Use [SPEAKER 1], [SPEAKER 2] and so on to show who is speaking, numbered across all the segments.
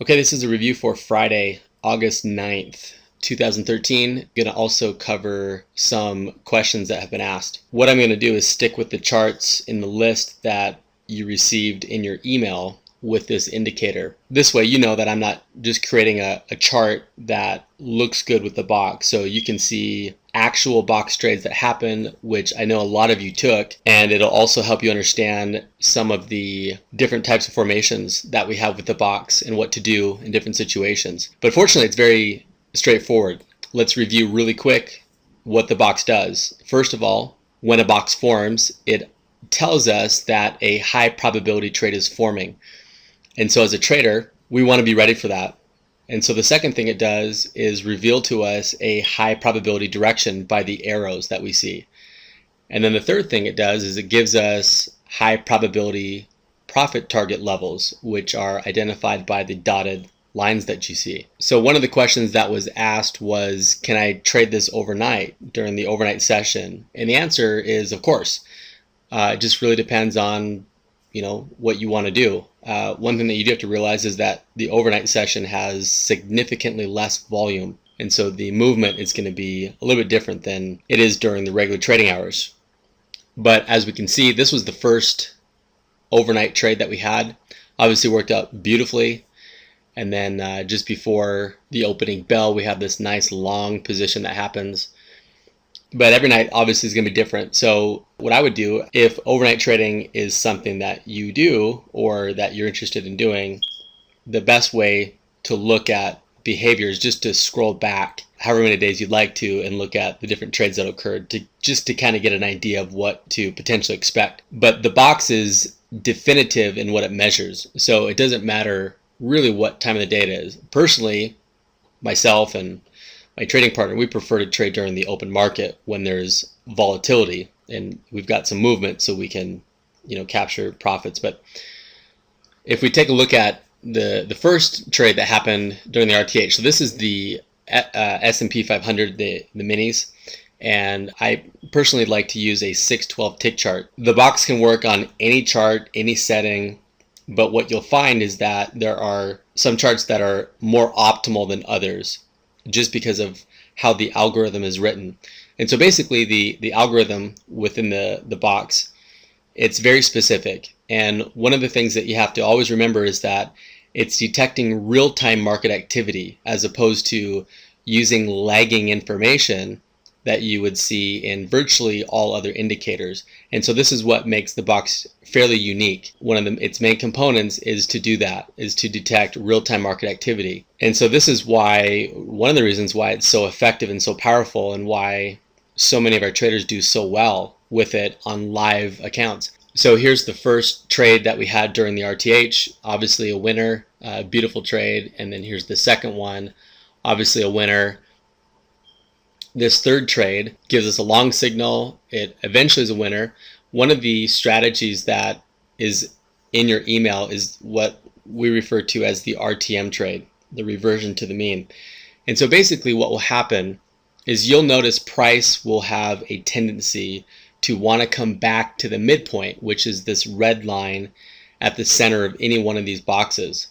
[SPEAKER 1] Okay, this is a review for Friday, August 9th, 2013. I'm going to also cover some questions that have been asked. What I'm going to do is stick with the charts in the list that you received in your email with this indicator. This way you know that I'm not just creating a chart that looks good with the box. So you can see actual box trades that happen, which I know a lot of you took, and it'll also help you understand some of the different types of formations that we have with the box and what to do in different situations. But fortunately, it's very straightforward. Let's review really quick what the box does. First of all, when a box forms, it tells us that a high probability trade is forming. And so as a trader, we want to be ready for that. And so the second thing it does is reveal to us a high probability direction by the arrows that we see. And then the third thing it does is it gives us high probability profit target levels, which are identified by the dotted lines that you see. So one of the questions that was asked was, can I trade this overnight during the overnight session? And the answer is, of course. It just really depends on what you want to do. One thing that you do have to realize is that the overnight session has significantly less volume, and so the movement is going to be a little bit different than it is during the regular trading hours. But as we can see, this was the first overnight trade that we had. Obviously worked out beautifully, and then just before the opening bell we have this nice long position that happens. But every night obviously is going to be different. So what I would do, if overnight trading is something that you do or that you're interested in doing, the best way to look at behavior is just to scroll back however many days you'd like to and look at the different trades that occurred just to kind of get an idea of what to potentially expect. But the box is definitive in what it measures. So it doesn't matter really what time of the day it is. Personally, myself and my trading partner, we prefer to trade during the open market when there's volatility and we've got some movement so we can, capture profits. But if we take a look at the first trade that happened during the RTH, so this is the S&P 500, the minis, and I personally like to use a 612 tick chart. The box can work on any chart, any setting, but what you'll find is that there are some charts that are more optimal than others, just because of how the algorithm is written. And so basically the algorithm within the box, it's very specific. And one of the things that you have to always remember is that it's detecting real-time market activity as opposed to using lagging information that you would see in virtually all other indicators. And so this is what makes the box fairly unique. One of its main components is to do that, is to detect real-time market activity. And so this is why, one of the reasons why it's so effective and so powerful and why so many of our traders do so well with it on live accounts. So here's the first trade that we had during the RTH, obviously a winner, beautiful trade. And then here's the second one, obviously a winner. This third trade gives us a long signal. It eventually is a winner. One of the strategies that is in your email is what we refer to as the RTM trade, the reversion to the mean. And so basically what will happen is you'll notice price will have a tendency to want to come back to the midpoint, which is this red line at the center of any one of these boxes.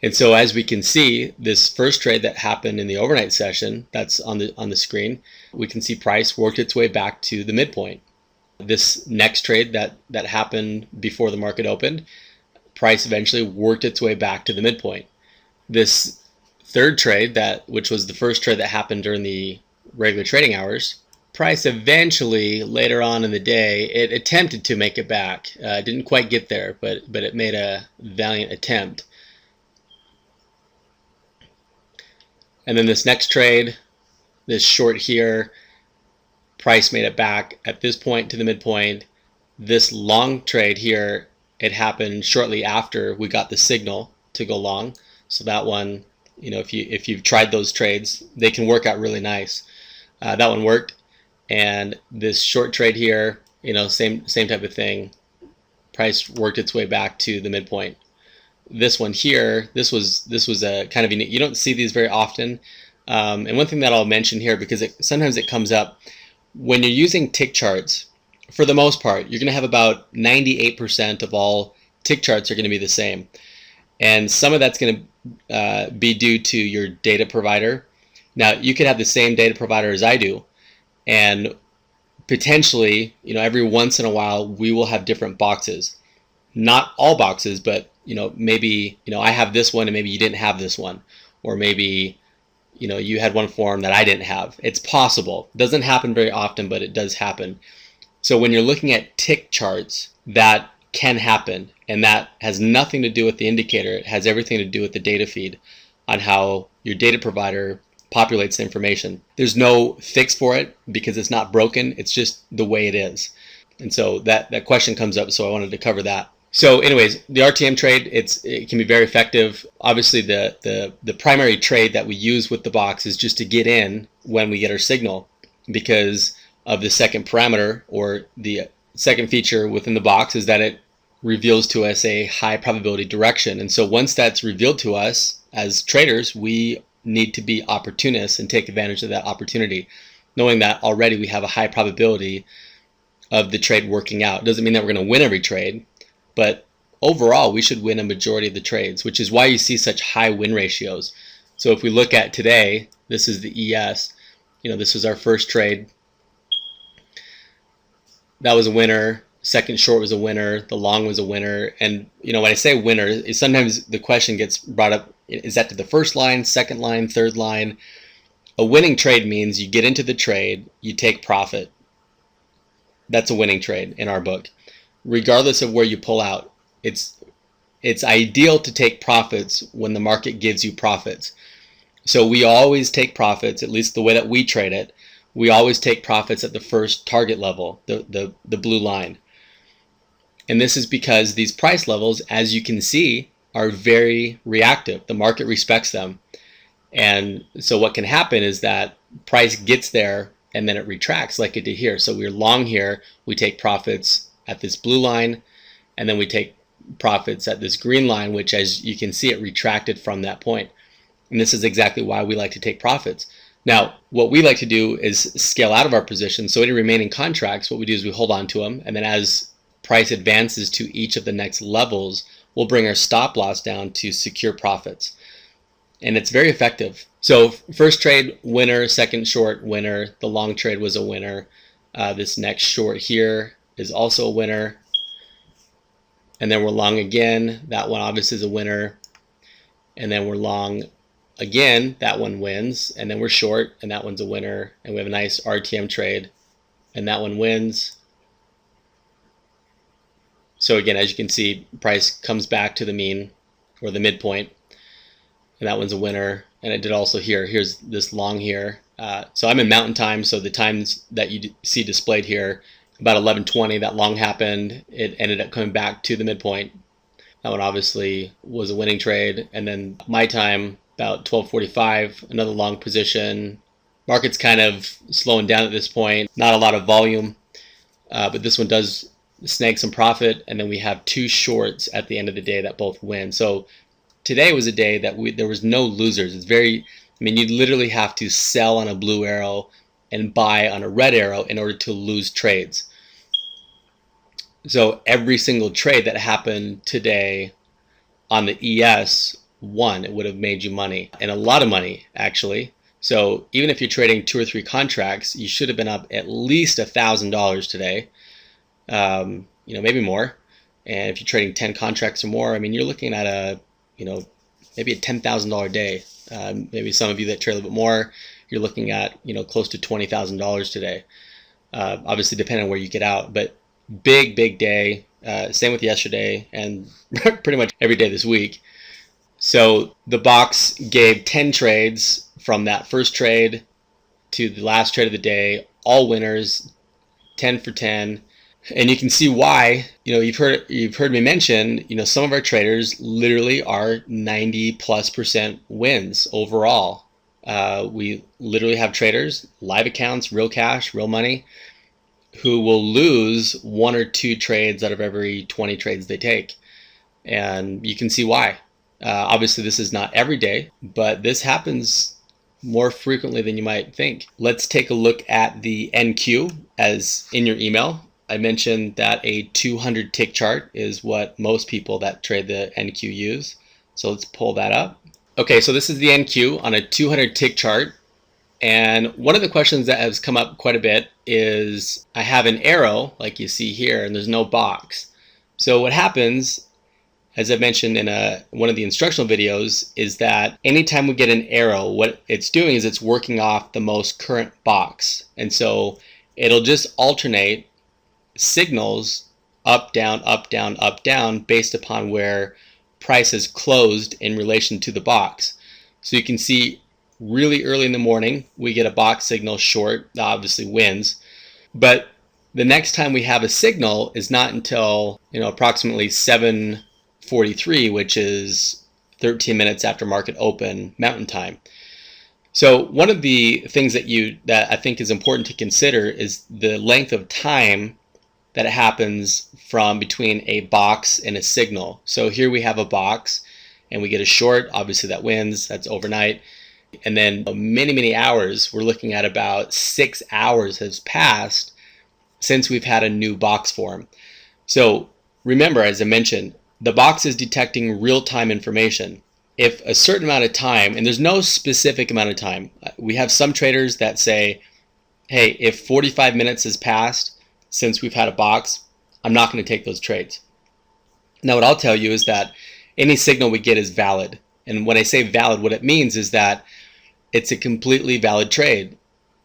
[SPEAKER 1] And so as we can see, this first trade that happened in the overnight session, that's on the screen, we can see price worked its way back to the midpoint. This next trade that happened before the market opened, price eventually worked its way back to the midpoint. This third trade, which was the first trade that happened during the regular trading hours, price eventually later on in the day, it attempted to make it back. It didn't quite get there, but it made a valiant attempt. And then this next trade, this short here, price made it back at this point to the midpoint. This long trade here, it happened shortly after we got the signal to go long. So that one, if you've tried those trades, they can work out really nice. That one worked. And this short trade here, same type of thing. Price worked its way back to the midpoint. This one here, this was a kind of unique. You don't see these very often. And one thing that I'll mention here, because sometimes it comes up, when you're using tick charts, for the most part, you're going to have about 98% of all tick charts are going to be the same. And some of that's going to be due to your data provider. Now, you could have the same data provider as I do, and potentially, every once in a while, we will have different boxes. Not all boxes, but maybe I have this one and maybe you didn't have this one, or maybe you had one form that I didn't have. It's possible. It doesn't happen very often, but it does happen. So when you're looking at tick charts, that can happen, and that has nothing to do with the indicator. It has everything to do with the data feed on how your data provider populates the information. There's no fix for it because it's not broken. It's just the way it is. And so that question comes up, so I wanted to cover that. So anyways, the RTM trade, it can be very effective. Obviously, the primary trade that we use with the box is just to get in when we get our signal, because of the second parameter, or the second feature within the box, is that it reveals to us a high probability direction. And so once that's revealed to us as traders, we need to be opportunists and take advantage of that opportunity, knowing that already we have a high probability of the trade working out. It doesn't mean that we're going to win every trade, but overall we should win a majority of the trades, which is why you see such high win ratios. So if we look at today, this is the ES. This was our first trade. That was a winner. Second short was a winner. The long was a winner. And when I say winner, sometimes the question gets brought up, is that to the first line, second line, third line? A winning trade means you get into the trade, you take profit. That's a winning trade in our book. Regardless of where you pull out, it's ideal to take profits when the market gives you profits. So we always take profits, at least the way that we trade it. We always take profits at the first target level, the blue line. And this is because these price levels, as you can see, are very reactive. The market respects them. And so what can happen is that price gets there and then it retracts like it did here. So we're long here, we take profits at this blue line, and then we take profits at this green line, which, as you can see, it retracted from that point. And this is exactly why we like to take profits. Now, what we like to do is scale out of our position. So any remaining contracts, what we do is we hold on to them, and then as price advances to each of the next levels, we'll bring our stop loss down to secure profits. And it's very effective. So first trade, winner. Second short, winner. The long trade was a winner. This next short here is also a winner. And then we're long again. That one obviously is a winner. And then we're long again. That one wins. And then we're short, and that one's a winner. And we have a nice RTM trade, and that one wins. So again, as you can see, price comes back to the mean, or the midpoint, and that one's a winner. And I did also here. Here's this long here. So I'm in mountain time, so the times that you see displayed here, about 11:20, that long happened. It ended up coming back to the midpoint. That one obviously was a winning trade. And then my time, about 12:45, another long position. Market's kind of slowing down at this point. Not a lot of volume, but this one does snag some profit. And then we have two shorts at the end of the day that both win. So today was a day that there was no losers. You literally have to sell on a blue arrow and buy on a red arrow in order to lose trades. So every single trade that happened today on the ES won. It would have made you money, and a lot of money, actually. So even if you're trading 2 or 3 contracts, you should have been up at least $1,000 today, maybe more. And if you're trading 10 contracts or more, you're looking at maybe a $10,000 day. Maybe some of you that trade a little bit more, you're looking at close to $20,000 today. Obviously, depending on where you get out, but big day. Same with yesterday, and pretty much every day this week. So the box gave 10 trades from that first trade to the last trade of the day, all winners, 10 for 10. And you can see why. You've heard me mention, some of our traders literally are 90+% wins overall. We literally have traders, live accounts, real cash, real money, who will lose 1 or 2 trades out of every 20 trades they take. And you can see why. Obviously, this is not every day, but this happens more frequently than you might think. Let's take a look at the NQ as in your email. I mentioned that a 200 tick chart is what most people that trade the NQ use. So let's pull that up. Okay, so this is the NQ on a 200 tick chart. And one of the questions that has come up quite a bit is I have an arrow like you see here and there's no box. So what happens, as I mentioned in one of the instructional videos, is that anytime we get an arrow, what it's doing is it's working off the most current box. And so it'll just alternate signals up, down, up, down, up, down based upon where price is closed in relation to the box. So you can see really early in the morning we get a box signal short, that obviously wins. But the next time we have a signal is not until approximately 7:43, which is 13 minutes after market open Mountain Time. So one of the things that I think is important to consider is the length of time that it happens from between a box and a signal. So here we have a box and we get a short, obviously that wins, that's overnight. And then many hours, we're looking at about 6 hours has passed since we've had a new box form. So remember, as I mentioned, the box is detecting real-time information. If a certain amount of time, and there's no specific amount of time, we have some traders that say, hey, if 45 minutes has passed since we've had a box, I'm not going to take those trades. Now what I'll tell you is that any signal we get is valid. And when I say valid, what it means is that it's a completely valid trade,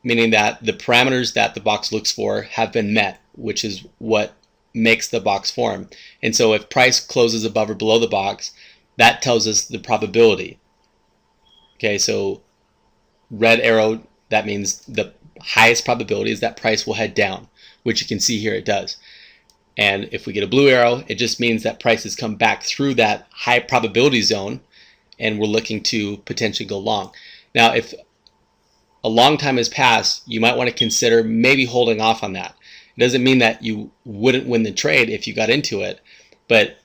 [SPEAKER 1] meaning that the parameters that the box looks for have been met, which is what makes the box form. And so if price closes above or below the box, that tells us the probability. Okay, so red arrow, that means the highest probability is that price will head down, which you can see here it does. And if we get a blue arrow, it just means that prices come back through that high probability zone and we're looking to potentially go long. Now, if a long time has passed, you might want to consider maybe holding off on that. It doesn't mean that you wouldn't win the trade if you got into it, but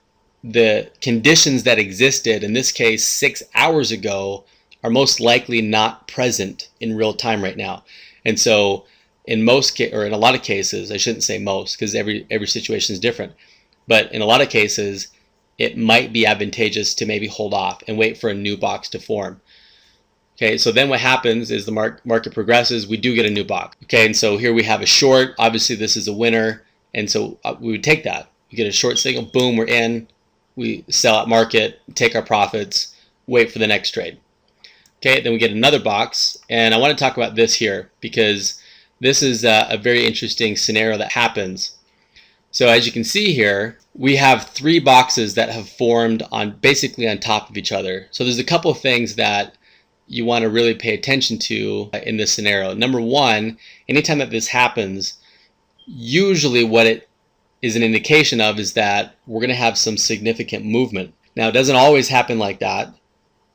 [SPEAKER 1] the conditions that existed, in this case 6 hours ago, are most likely not present in real time right now. And so in a lot of cases, I shouldn't say most because every situation is different, but in a lot of cases, it might be advantageous to maybe hold off and wait for a new box to form. Okay, so then what happens is the market progresses, we do get a new box. Okay, and so here we have a short, obviously this is a winner, and so we would take that. We get a short signal, boom, we're in, we sell at market, take our profits, wait for the next trade. Okay, then we get another box, and I want to talk about this here because this is a very interesting scenario that happens. So as you can see here, we have 3 boxes that have formed basically on top of each other. So there's a couple of things that you want to really pay attention to in this scenario. Number one, anytime that this happens, usually what it is an indication of is that we're going to have some significant movement. Now, it doesn't always happen like that.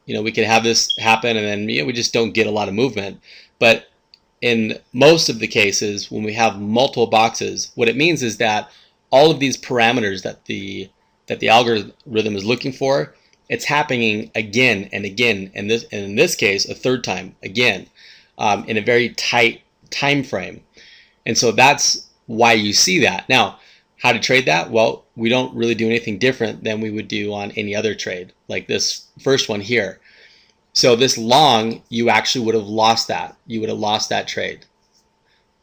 [SPEAKER 1] We could have this happen and then we just don't get a lot of movement. But in most of the cases, when we have multiple boxes, what it means is that all of these parameters that the algorithm is looking for, it's happening again and again, and in this case, a third time again, in a very tight time frame. And so that's why you see that. Now, how to trade that? Well, we don't really do anything different than we would do on any other trade, like this first one here. So this long, you actually would have lost that. You would have lost that trade.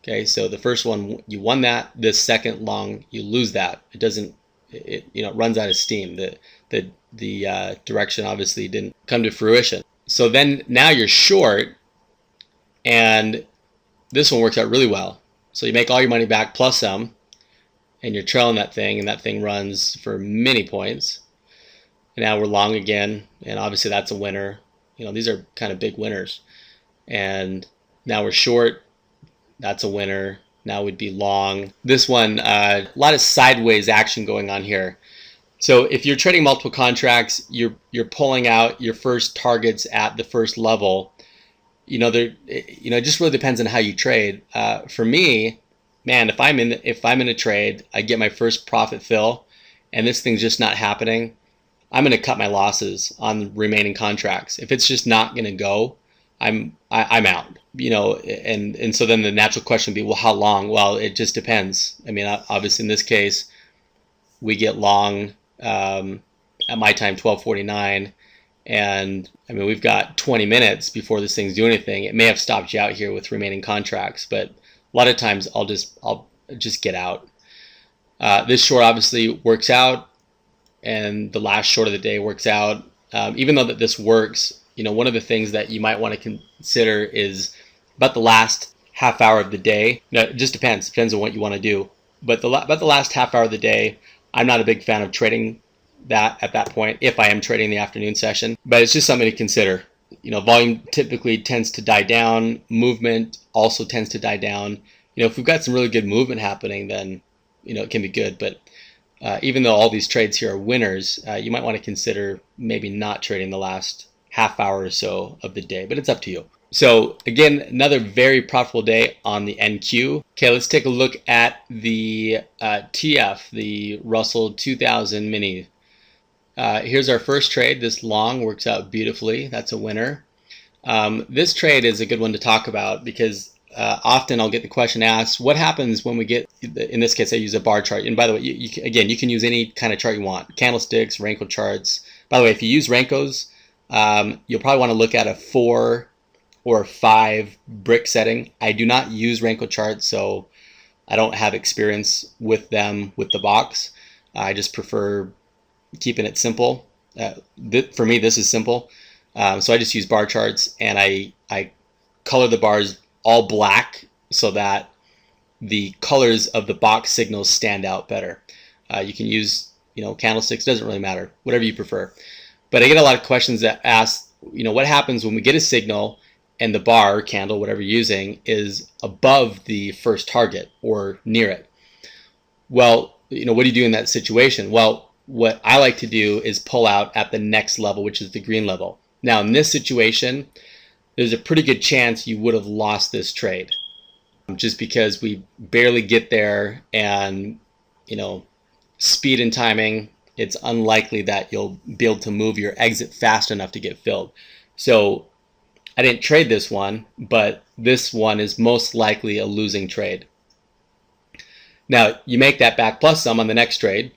[SPEAKER 1] Okay, so the first one, you won that. This second long, you lose that. It doesn't, it runs out of steam. The direction obviously didn't come to fruition. So then now you're short, and this one works out really well. So you make all your money back plus some, and you're trailing that thing, and that thing runs for many points. And now we're long again, and obviously that's a winner. These are kind of big winners. And now we're short. That's a winner. Now we'd be long. This one, a lot of sideways action going on here. So if you're trading multiple contracts, you're pulling out your first targets at the first level. It just really depends on how you trade. For me, man, if I'm in a trade, I get my first profit fill, and this thing's just not happening, I'm going to cut my losses on remaining contracts. If it's just not going to go, I'm out. And so then the natural question would be, well, how long? Well, it just depends. I mean, obviously in this case, we get long at my time 12:49, And I mean, we've got 20 minutes before this thing's doing anything. It may have stopped you out here with remaining contracts, but a lot of times I'll just get out. This short obviously works out, and the last short of the day works out. Even though that this works, one of the things that you might want to consider is about the last half hour of the day. Now, it just depends on what you want to do. But about the last half hour of the day, I'm not a big fan of trading that at that point, if I am trading the afternoon session. But it's just something to consider. Volume typically tends to die down. Movement also tends to die down. If we've got some really good movement happening, then it can be good. But even though all these trades here are winners, you might want to consider maybe not trading the last half hour or so of the day, but it's up to you. So again, another very profitable day on the NQ. Okay, let's take a look at the TF, the Russell 2000 Mini. Here's our first trade. This long works out beautifully. That's a winner. This trade is a good one to talk about because often I'll get the question asked, what happens when we get, in this case I use a bar chart, and by the way, again, you can use any kind of chart you want, candlesticks, Renko charts. By the way, if you use Renkos, you'll probably want to look at a 4 or 5 brick setting. I do not use Renko charts, so I don't have experience with them with the box. I just prefer keeping it simple. For me, this is simple. So I just use bar charts, and I color the bars all black so that the colors of the box signals stand out better. You can use candlesticks, doesn't really matter, whatever you prefer. But I get a lot of questions that ask, what happens when we get a signal and the bar, candle, whatever you're using, is above the first target or near it? Well, what do you do in that situation? Well, what I like to do is pull out at the next level, which is the green level. Now, in this situation, there's a pretty good chance you would have lost this trade just because we barely get there, and speed and timing, it's unlikely that you'll be able to move your exit fast enough to get filled. So I didn't trade this one, but this one is most likely a losing trade. Now you make that back plus some on the next trade,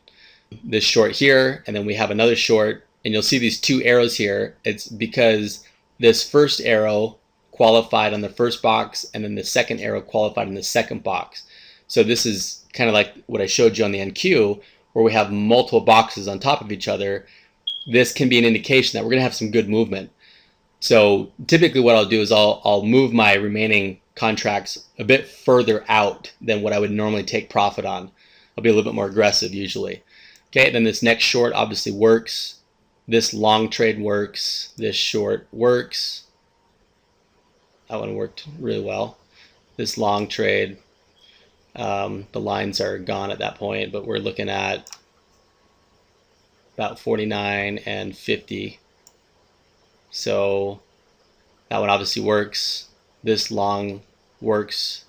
[SPEAKER 1] this short here, and then we have another short, and you'll see these 2 arrows here. It's because this first arrow qualified on the first box, and then the second arrow qualified in the second box. So this is kind of like what I showed you on the NQ, where we have multiple boxes on top of each other. This can be an indication that we're going to have some good movement. So typically what I'll do is I'll move my remaining contracts a bit further out than what I would normally take profit on. I'll be a little bit more aggressive usually. Okay, then this next short obviously works. This long trade works. This short works. That one worked really well. This long trade, the lines are gone at that point, but we're looking at about 49 and 50. So that one obviously works. This long works.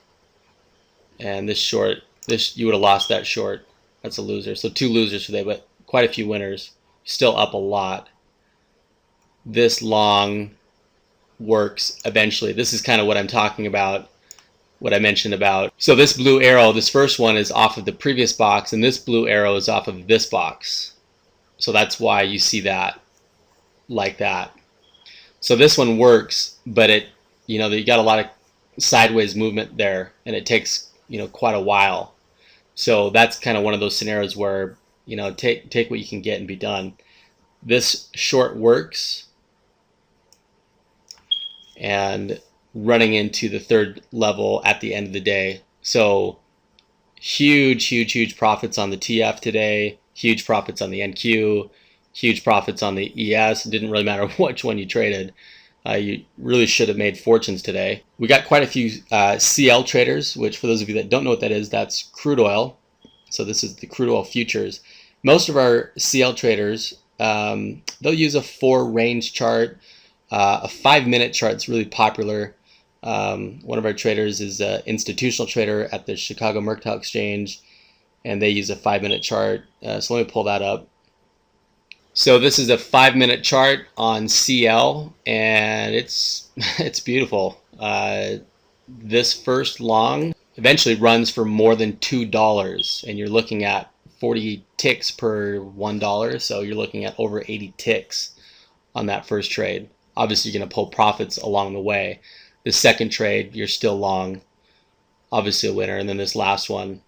[SPEAKER 1] And this short, you would have lost that short. That's a loser. So 2 losers today, but quite a few winners. Still up a lot. This long works eventually. This is kind of what I'm talking about, what I mentioned about. So this blue arrow, this first one is off of the previous box, and this blue arrow is off of this box. So that's why you see that like that. So this one works, but you got a lot of sideways movement there, and it takes quite a while. So that's kind of one of those scenarios where take what you can get and be done. This short works, and running into the third level at the end of the day. So huge profits on the TF today, huge profits on the NQ, huge profits on the ES. It didn't really matter which one you traded. You really should have made fortunes today. We got quite a few CL traders, which for those of you that don't know what that is, that's crude oil. So this is the crude oil futures. Most of our CL traders, they'll use a 4 range chart. A 5-minute chart is really popular. One of our traders is an institutional trader at the Chicago Mercantile Exchange, and they use a 5-minute chart. So let me pull that up. So this is a 5-minute chart on CL, and it's beautiful. This first long eventually runs for more than $2, and you're looking at 40 ticks per $1, so you're looking at over 80 ticks on that first trade. Obviously, you're going to pull profits along the way. The second trade, you're still long, obviously a winner. And then this last one,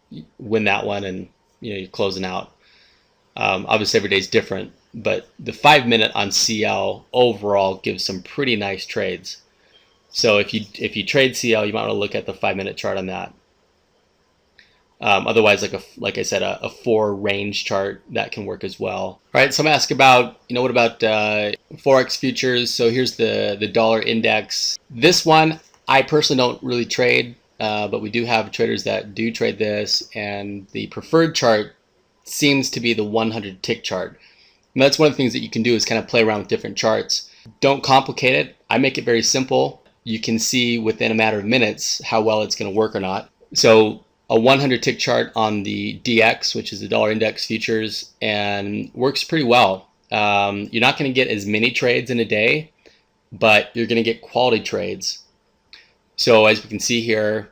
[SPEAKER 1] you win that one, and you're closing out. Obviously, every day's different, but the 5-minute on CL overall gives some pretty nice trades. So if you trade CL, you might want to look at the 5-minute chart on that. Otherwise, like I said, a 4 range chart that can work as well. All right, so I'm gonna ask about, what about Forex futures? So here's the dollar index. This one, I personally don't really trade, but we do have traders that do trade this, and the preferred chart seems to be the 100 tick chart. And that's one of the things that you can do is kind of play around with different charts. Don't complicate it. I make it very simple. You can see within a matter of minutes how well it's going to work or not. So a 100 tick chart on the DX, which is the dollar index futures, and works pretty well. You're not going to get as many trades in a day, but you're going to get quality trades. So as we can see here,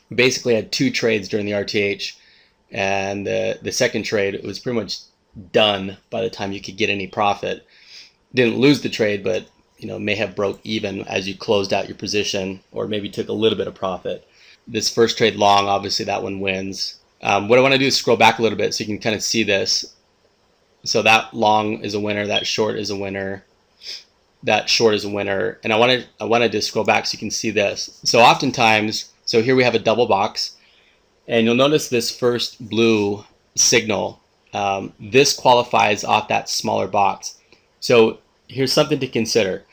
[SPEAKER 1] we basically had 2 trades during the RTH, and the second trade was pretty much done by the time you could get any profit. Didn't lose the trade, but may have broke even as you closed out your position, or maybe took a little bit of profit. This first trade long, obviously that one wins. What I want to do is scroll back a little bit so you can kind of see this. So that long is a winner, that short is a winner, that short is a winner, and I wanted to scroll back so you can see this. So oftentimes, so here we have a double box, and you'll notice this first blue signal. This qualifies off that smaller box. So here's something to consider,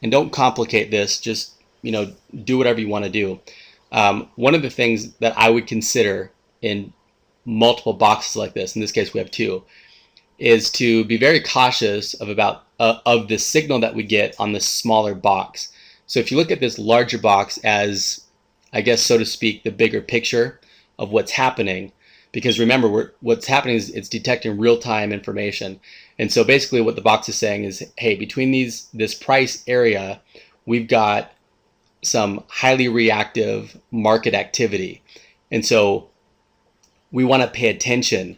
[SPEAKER 1] and don't complicate this. Just do whatever you want to do. One of the things that I would consider in multiple boxes like this, in this case we have 2, is to be very cautious of the signal that we get on the smaller box. So if you look at this larger box as, I guess, so to speak, the bigger picture of what's happening, because remember, what's happening is it's detecting real-time information. And so basically what the box is saying is, hey, between this price area, we've got some highly reactive market activity. And so we want to pay attention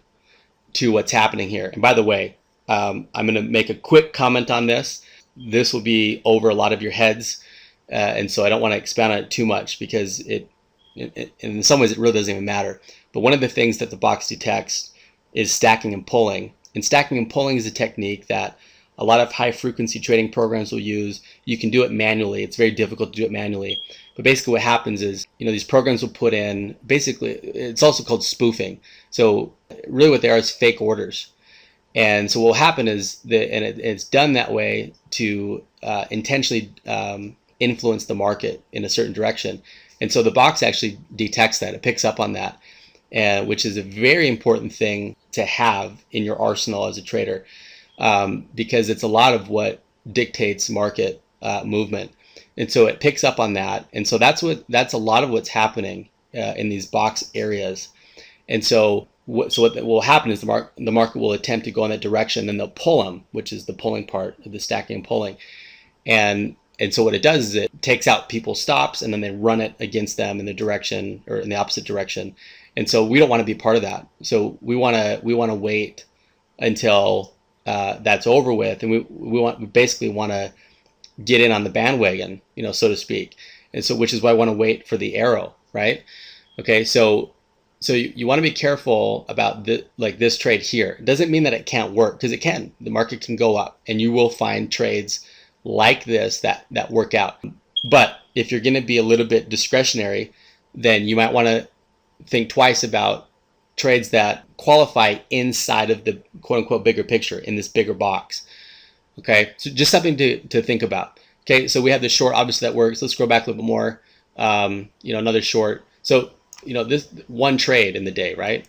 [SPEAKER 1] to what's happening here. And by the way, I'm going to make a quick comment on this. This will be over a lot of your heads. And so I don't want to expand on it too much, because in some ways it really doesn't even matter. But one of the things that the box detects is stacking and pulling. And stacking and pulling is a technique that a lot of high frequency trading programs will use. You can do it manually. It's very difficult to do it manually. But basically what happens is, these programs will put in, basically, it's also called spoofing. So really what they are is fake orders. And so what will happen is it's done that way to intentionally influence the market in a certain direction. And so the box actually detects that. It picks up on that, which is a very important thing to have in your arsenal as a trader. Because it's a lot of what dictates market movement, and so it picks up on that, and so that's a lot of what's happening in these box areas. And so what will happen is the market will attempt to go in that direction, then they'll pull them, which is the pulling part of the stacking and pulling, and so what it does is it takes out people's stops, and then they run it against them in the direction, or in the opposite direction. And so we don't want to be part of that. So we want to wait until that's over with, and we basically want to get in on the bandwagon, so to speak. And so, which is why I want to wait for the arrow, right? Okay, so you want to be careful about this trade here. It doesn't mean that it can't work, because it can. The market can go up, and you will find trades like this that work out. But if you're going to be a little bit discretionary, then you might want to think twice about trades that qualify inside of the quote-unquote bigger picture, in this bigger box. Okay, so just something to think about. Okay, so we have the short, obviously that works. Let's scroll back a little bit more. Another short. So this one trade in the day, right?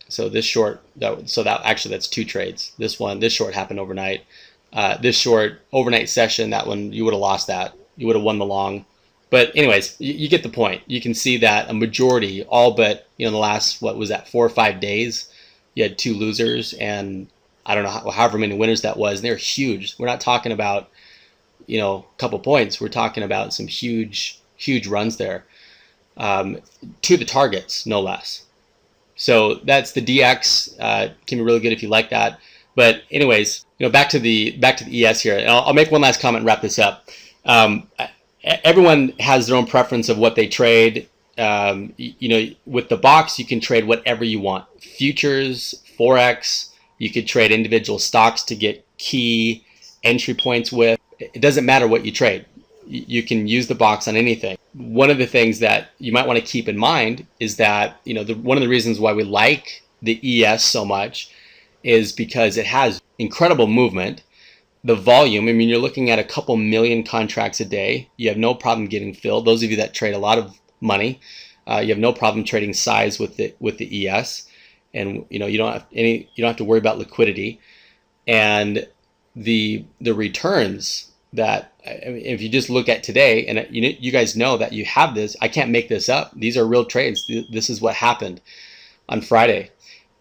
[SPEAKER 1] So this short, that's 2 trades. This short happened overnight. This short overnight session, that one, you would have lost that. You would have won the long. But anyways, you get the point. You can see that a majority, all but in the last, 4 or 5 days, you had 2 losers, and I don't know however many winners that was. And they're huge. We're not talking about a couple points. We're talking about some huge runs there, to the targets, no less. So that's the DX. Can be really good if you like that. But anyways, back to the ES here. And I'll make one last comment and wrap this up. Um, Everyone has their own preference of what they trade. With the box, you can trade whatever you want. Futures, Forex, you could trade individual stocks to get key entry points with. It doesn't matter what you trade. You can use the box on anything. One of the things that you might want to keep in mind is that, one of the reasons why we like the ES so much is because it has incredible movement. The volume, I mean, you're looking at a couple million contracts a day. You have no problem getting filled. Those of you that trade a lot of money, you have no problem trading size with the ES, and you don't have to worry about liquidity. And the returns that, if you just look at today, and you guys know that you have this. I can't make this up. These are real trades. This is what happened on Friday,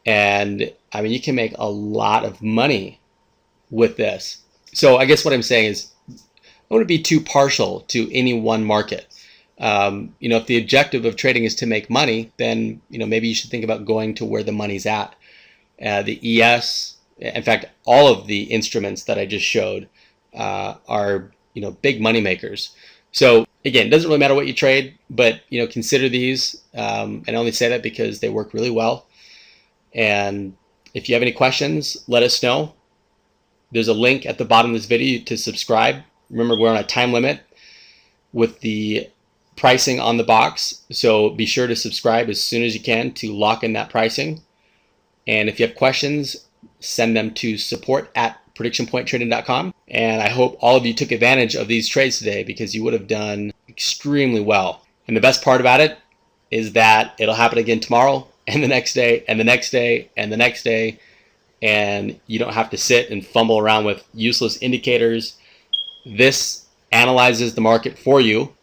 [SPEAKER 1] and I mean, you can make a lot of money with this. So I guess what I'm saying is, I don't want to be too partial to any one market. If the objective of trading is to make money, then maybe you should think about going to where the money's at. The ES, in fact, all of the instruments that I just showed are big money makers. So again, it doesn't really matter what you trade, but consider these. And I only say that because they work really well. And if you have any questions, let us know. There's a link at the bottom of this video to subscribe. Remember, we're on a time limit with the pricing on the box, so be sure to subscribe as soon as you can to lock in that pricing. And if you have questions, send them to support@predictionpointtrading.com. And I hope all of you took advantage of these trades today, because you would have done extremely well. And the best part about it is that it'll happen again tomorrow, and the next day, and the next day, and the next day. And you don't have to sit and fumble around with useless indicators. This analyzes the market for you.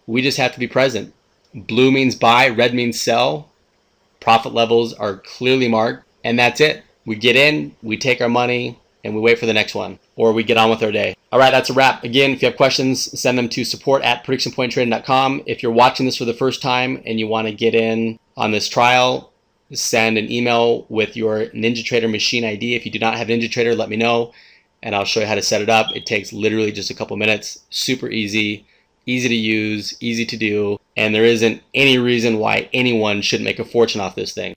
[SPEAKER 1] We just have to be present. Blue means buy, red means sell. Profit levels are clearly marked, and that's it. We get in, we take our money, and we wait for the next one, or we get on with our day. All right, that's a wrap. Again, if you have questions, send them to support@predictionpointtrading.com. If you're watching this for the first time and you want to get in on this trial, send an email with your NinjaTrader machine ID. If you do not have NinjaTrader, let me know, and I'll show you how to set it up. It takes literally just a couple minutes. Super easy to use, easy to do, and there isn't any reason why anyone should make a fortune off this thing.